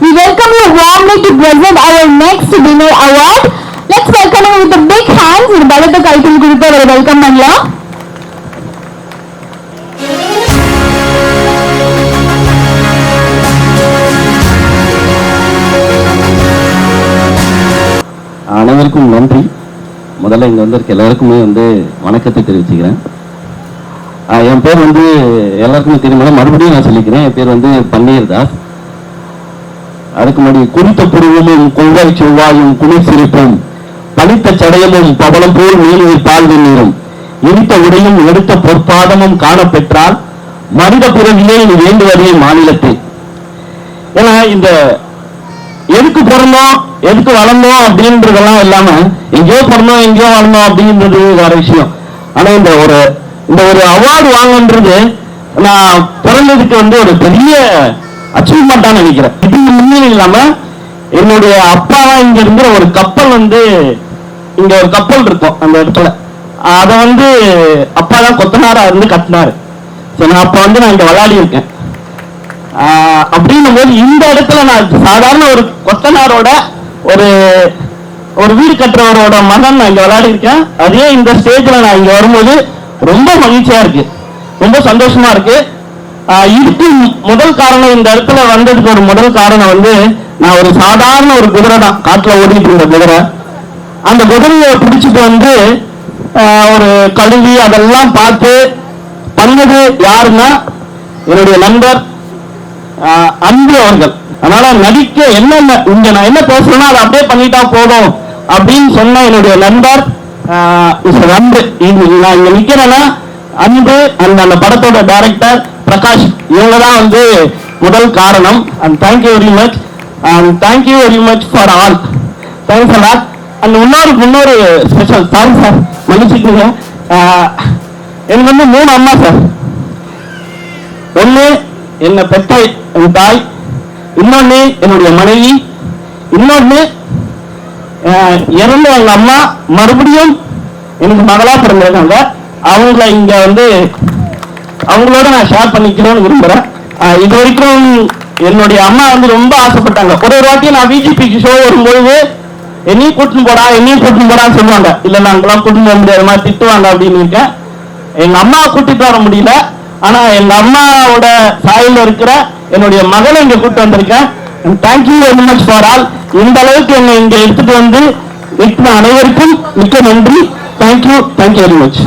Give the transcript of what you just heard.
We welcome you warmly to present our next winner award. Let's welcome him with a big hands. ஒரு பலத்த கைத்தல் கொடுத்து அவரை welcome பண்ணலாம். அனைவருக்கும் நன்றி. முதல்ல இங்க வந்திருக்க எல்லாருக்குமே வணக்கத்தை தெரிவிச்சுக்கிறேன். என் பேர் எல்லாருக்குமே தெரியும், மறுபடியும் நான் சொல்லிக்கிறேன். என் பேர் பன்னீர் தாஸ். அதுக்கு முன்னாடி குறித்த புருவமும் கொள்கை செவ்வாயும் குளிர் சிரிப்பும் பளித்த சடையமும் பவளம் போல் நீரில் பால் நீரும் இனித்த உடையும் எடுத்த பொற்பாதமும் காணப்பெற்றால் மனித பிறவிலே இது வேண்டுவதே மாநிலத்தில். ஏன்னா இந்த எதுக்கு பிறந்தோம் எதுக்கு வளர்ந்தோம் அப்படின்றதெல்லாம் இல்லாம எங்கேயோ பிறந்தோம் எங்கேயோ வளர்ந்தோம் அப்படின்றது வேற விஷயம். ஆனா இந்த ஒரு அவார்டு வாங்கன்றது நான் பிறந்ததுக்கு ஒரு பெரிய அச்சீவ்மெண்டா நினைக்கிறேன். இது முன்னே இல்லாம என்னுடைய அப்பா இங்க இருக்கிற ஒரு கப்பல் இங்க ஒரு கப்பல் இருக்கும் அந்த இடத்துல. அதை அப்பா தான் கொத்தனாரா கட்டினாரு. நான் அப்ப நான் இங்க விளையாடி இருக்கேன். அப்படின்னும் போது இந்த இடத்துல நான் சாதாரண ஒரு கொத்தனாரோட ஒரு வீடு கட்டுறவரோட மகன் நான் இங்க விளையாடி இருக்கேன். அதே இந்த ஸ்டேஜ்ல நான் இங்க வரும்போது ரொம்ப மகிழ்ச்சியா இருக்கு, ரொம்ப சந்தோஷமா இருக்கு. இதுக்கு முதல் காரணம், இந்த இடத்துல வந்ததுக்கு ஒரு முதல் காரணம் நான் ஒரு சாதாரண ஒரு குதிரை தான் காட்டுல ஓடிட்டு இருந்த குதிரை. அந்த குதிரையை பிடிச்சிட்டு ஒரு கழுவி அதெல்லாம் பார்த்து பண்ணது யாருன்னா என்னுடைய நண்பர் அன்பு அவர்கள். அதனால நடிக்க என்னென்ன இங்க நான் என்ன பேசுறேன்னா அதை அப்படியே பண்ணிட்டா போதும் அப்படின்னு சொன்ன என்னுடைய நண்பர் அன்பு. நான் இங்க நிக்கிறேன்னா அன்பு அந்த படத்தோட டைரக்டர் பிரகாஷ், இவங்க தான் முதல் காரணம். And thank you very much, and thank you very much for all. Thanks a lot. And இன்னொரு ஸ்பெஷல் சாரி சார், மன்னிச்சுக்கோங்க. எனக்கு 3 அம்மா சார். ஒண்ணு என்னை பெற்ற என் தாய், இன்னொன்னு என்னுடைய மனைவி, இன்னொன்னு இறந்த எங்க அம்மா மறுபடியும் எனக்கு மகளா பிறந்திருக்காங்க. அவங்கள இங்க அவங்களோட நான் ஷேர் பண்ணிக்கணும்னு விரும்புறேன். இது வரைக்கும் என்னுடைய அம்மா ரொம்ப ஆசைப்பட்டாங்க. ஒரு வாட்டி நான் விஜிபிக்கு ஷோ வரும்போது என்னையும் கூட்டின்னு போடான்னு சொல்லுவாங்க. இல்ல நாங்களாம் கூட்டின்னு வர முடியாது, மாதிரி திட்டுவாங்க அப்படின்னு இருக்கேன். எங்க அம்மாவை கூட்டிட்டு வர முடியல, ஆனா எங்க அம்மாவோட சாயல இருக்கிற என்னுடைய மகளை இங்க கூட்டு வந்திருக்கேன். Thank you very much for all. இந்த அளவுக்கு என்னை இங்க எடுத்துட்டு விட்டு அனைவருக்கும் மிக்க நன்றி. Thank you very much.